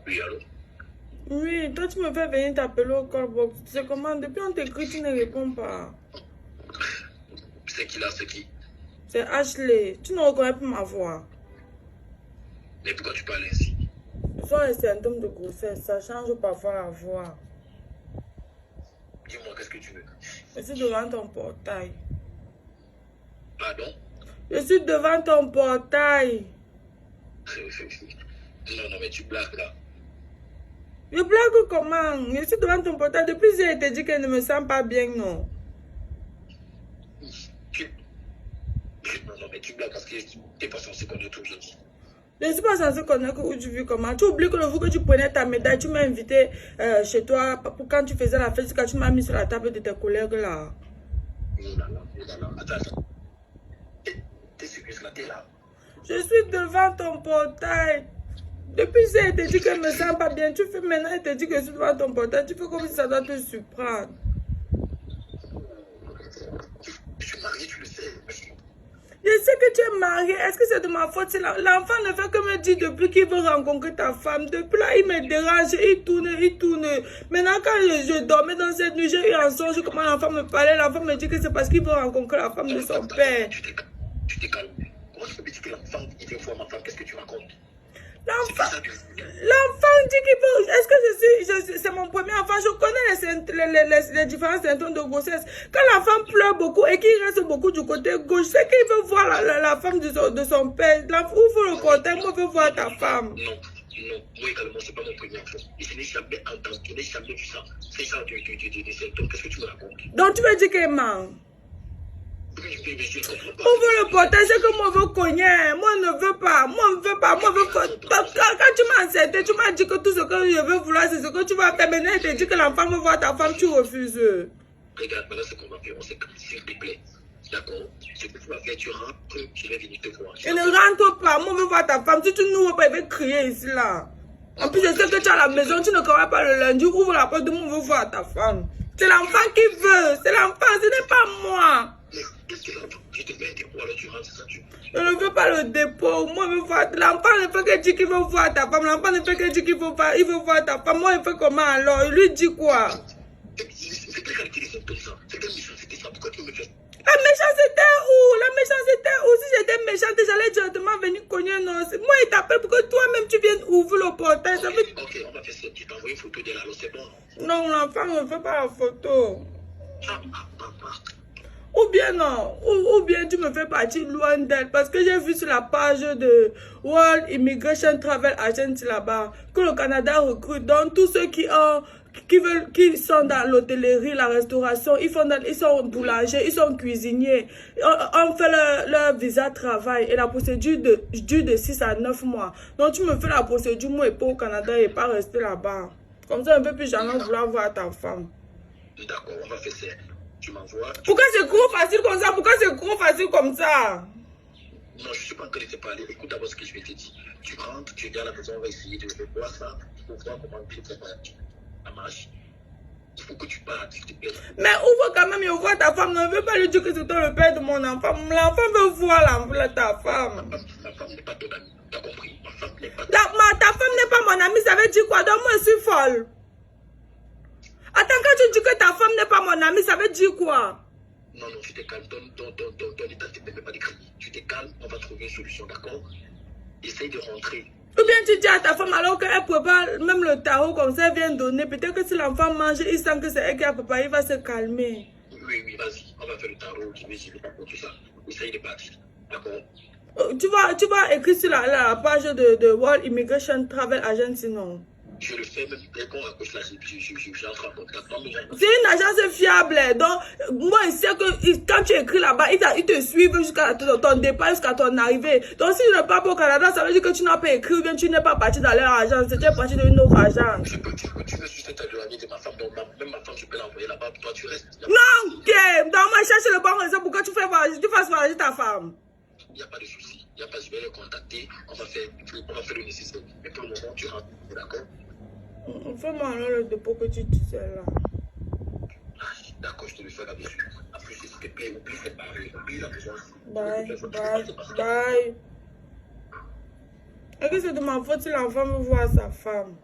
Oui, allô? Oui, toi tu me fais venir t'appeler au callbox. C'est comment? Depuis on t'écrit, tu ne réponds pas. C'est qui là? C'est qui? C'est Ashley. Tu ne reconnais plus ma voix. Mais pourquoi tu parles ainsi? Ce sont les symptômes de grossesse. Ça change parfois la voix. Dis-moi, qu'est-ce que tu veux? Je suis devant ton portail. Pardon? Je suis devant ton portail. Non, non, mais tu blagues là. Je blague comment? Je suis devant ton portail. Depuis hier, elle te dit qu'elle ne me sent pas bien, non? Tu... Non, non, mais tu blagues parce que tu n'es pas censé connaître tout, je dis. Je ne suis pas censée connaître où tu vis comment. Tu oublies que le jour que tu prenais ta médaille, tu m'as invité chez toi pour quand tu faisais la fête, quand tu m'as mis sur la table de tes collègues là. Oh là là, oh là là. Attends, attends. T'es sérieuse là, t'es là. Je suis devant ton portail. Depuis ça, elle te dit qu'elle ne me sent pas bien. Tu fais maintenant, elle te dit que je suis devant ton portail. Tu fais comme si ça doit te surprendre. Je suis marié, tu le sais. Je sais que tu es marié. Est-ce que c'est de ma faute? L'enfant ne fait que me dire depuis qu'il veut rencontrer ta femme. Depuis là, il me dérange. Il tourne, il tourne. Maintenant, quand je dormais dans cette nuit, j'ai eu un songe comment l'enfant me parlait. L'enfant me dit que c'est parce qu'il veut rencontrer la femme de son père. Tu t'es calme. Comment tu peux me dire que l'enfant, il vient voir ma femme? Qu'est-ce que tu racontes? L'enfant dit qu'il veut. Est-ce que c'est mon premier enfant? Je connais les différents symptômes de grossesse. Quand l'enfant pleure beaucoup et qu'il reste beaucoup du côté gauche, c'est qu'il veut voir la femme de son père. Ouvre le portail, moi je veux voir ta femme. Non, non, moi également, c'est pas mon premier enfant. Et je n'ai jamais entendu, je n'ai jamais vu ça. C'est ça de symptômes. Qu'est-ce que tu me racontes? Donc tu veux dire qu'elle ment? Ouvre le portail, c'est que moi je veux cogner. Moi je ne veux pas. Moi je ne veux pas. Moi je veux pas. Quand tu m'as enceinte, tu m'as dit que tout ce que je veux vouloir, c'est ce que tu vas faire. Maintenant, elle te dit que l'enfant veut voir ta femme, tu refuses. Regarde, maintenant ce qu'on va faire, on s'est calme, s'il te plaît. D'accord? Ce que tu vas faire, tu rentres, je vais venir te voir. Je ne rentre pas. Moi je veux voir ta femme. Si tu n'ouvres pas, il va crier ici là. En plus, je sais que tu es à la maison, tu ne travailles pas le lundi. Ouvre la porte de moi, je veux voir ta femme. C'est l'enfant qui veut. C'est l'enfant, ce n'est pas moi. Qu'est-ce que l'enfant? Je te fais un dépôt, alors tu rentres, c'est ça tu... Je ne veux pas le dépôt. Moi, je veux voir. L'enfant ne fait que dire qu'il veut voir ta femme. L'enfant ne fait que dire qu'il veut voir ta femme. Moi, il fait comment alors? Il lui dit quoi? C'est quelle qualité de symptômes ça? C'est quelle méchanceté ça? Pourquoi tu me fais? La méchanceté où? La méchanceté où? Si j'étais méchante, j'allais directement venir cogner. Non, moi, il t'appelle pour que toi-même tu viennes ouvrir le portail. Ok, ok, on va faire ça. Tu t'envoies une photo d'elle, alors c'est bon. Non, l'enfant ne fait pas la photo. Ah, ah, ah, ah. Ou bien non, ou bien tu me fais partir loin d'elle. Parce que j'ai vu sur la page de World Immigration Travel Agency là-bas que le Canada recrute. Donc tous ceux qui sont dans l'hôtellerie, la restauration, ils sont boulangers, ils sont cuisiniers. On fait leur visa travail et la procédure dure de 6 à 9 mois. Donc tu me fais la procédure, moi et pas au Canada et pas rester là-bas. Comme ça, on ne peut plus jamais vouloir voir ta femme. D'accord, on va faire ça. Tu m'envoies. Pourquoi c'est trop facile comme ça? Pourquoi c'est trop facile comme ça? Non, je ne suis pas en train de te parler. Écoute d'abord ce que je vais te dire. Tu rentres, tu viens à la maison, on va essayer de voir ça. Pour voir comment ça marche. Il faut que tu partes, s'il te plaît. Mais ouvre quand même, je vois ta femme. Ne veux pas lui dire que c'est toi le père de mon enfant. L'enfant veut voir ta femme. Ma femme n'est pas ton amie. T'as compris? Ma femme n'est pas ta femme n'est pas mon amie. Ça veut dire quoi? Donc moi, je suis folle. Attends, quand tu dis que ta femme n'est pas mon amie, ça veut dire quoi? Non, non, tu te calmes. Ton état ne te permet pas de crier. Tu te calmes, on va trouver une solution, d'accord? Essaye de rentrer. Ou bien tu dis à ta femme alors qu'elle prépare même le tarot comme ça, elle vient donner. Peut-être que si l'enfant mange, il sent que c'est elle qui a préparé, il va se calmer. Oui, oui, vas-y. On va faire le tarot, tu vais d'accord, tout ça. Essaye de partir, d'accord? Tu vas écrire sur la page de World Immigration Travel Agency, non? Je le fais même dès qu'on raccroche là, j'entre en contact. C'est une agence fiable. Donc, moi, je sais que quand tu écris là-bas, ils te suivent jusqu'à ton départ, jusqu'à ton arrivée. Donc, si tu n'es pas au Canada, ça veut dire que tu n'as pas écrit ou bien tu n'es pas parti dans leur agence. Tu es parti dans une autre agence. Tu veux juste être éloigné de ma femme. Donc, même ma femme, je peux l'envoyer là-bas. Toi, tu restes. Non, ok. Donc, moi, cherche le bon raison pour que tu fasses voyager ta femme. Il n'y a pas de souci. Il n'y a pas de souci. Je vais les contacter. On va faire le nécessaire. Mais pour le moment, tu rentres. D'accord? Fais-moi alors le dépôt que tu disais là. D'accord, je te le fais là-dessus. Après, s'il te plaît, oublie cette parole. Oublie la maison. Bye. Est-ce que c'est de ma faute si l'enfant veut voir sa femme?